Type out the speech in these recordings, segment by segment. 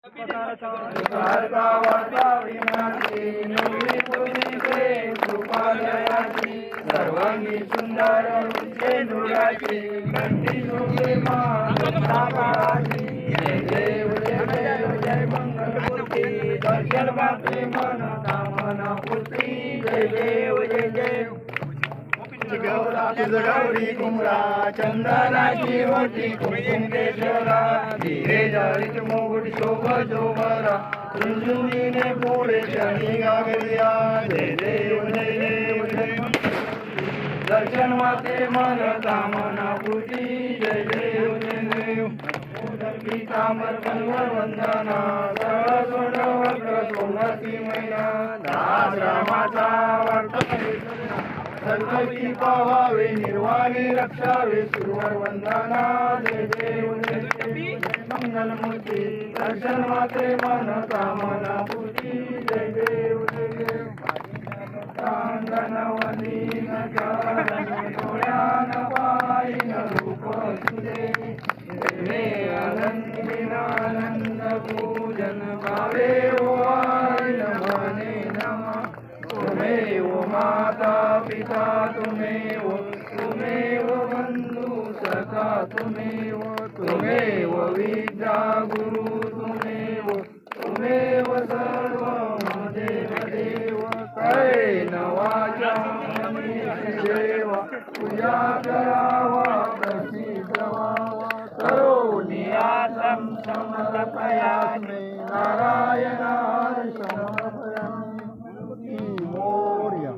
सारखा वार्ता विनाशी नवली पुनीचे कृपालयाची सर्वांगी सुंदर उच्चे नुराची कंठी शोभे माताची जय देव जय देव जय मंगलमूर्ती दर्शन माते मन कामना पूर्ती जय देव जय देव गौरी कुमरा चंदनाची होती कुमकुम केशरा धीरे जाळीत मुकुट शोभ जोमरा झुंझुनीने पुढे शनी गागरिया जय देव जय देव जय दर्शन माते मन कामना पूर्ती जय देव जय देव तामर कन्वर वंदना सोड वक्र सोमती मैना दास रामाचा वार्ता सर्वकी पावावे निर्वाणी रक्षावे सुरवर वंदना जय देव जय देव मंगलमूर्ती दर्शन माते मन कामना पूर्ती जय देव जय देव कांदन वदीन चरण डोळ्यान पाहिन रूप तुझे देवे आनंद पूजन भावे वाईल मने नमः तुमेव माता पिता तुमेव बंधु सखा तुमेव विद्या गुरु तुमेव सर्व देव देव कैन वाचा सेवा पूजा करावा प्रसिद्ध व्हावा करोनी आसम समर्पयामि नारायणाय समर्पयामि मोर्या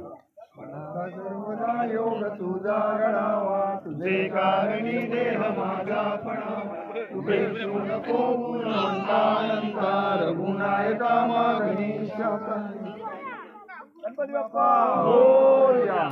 सर्वदा योग तुझा गणावा तुझे कारणी देह माझा पणावा तुझे नको गुणवंतानंता रघुनायका मा गणेशा गणपती बाप्पा मोरया।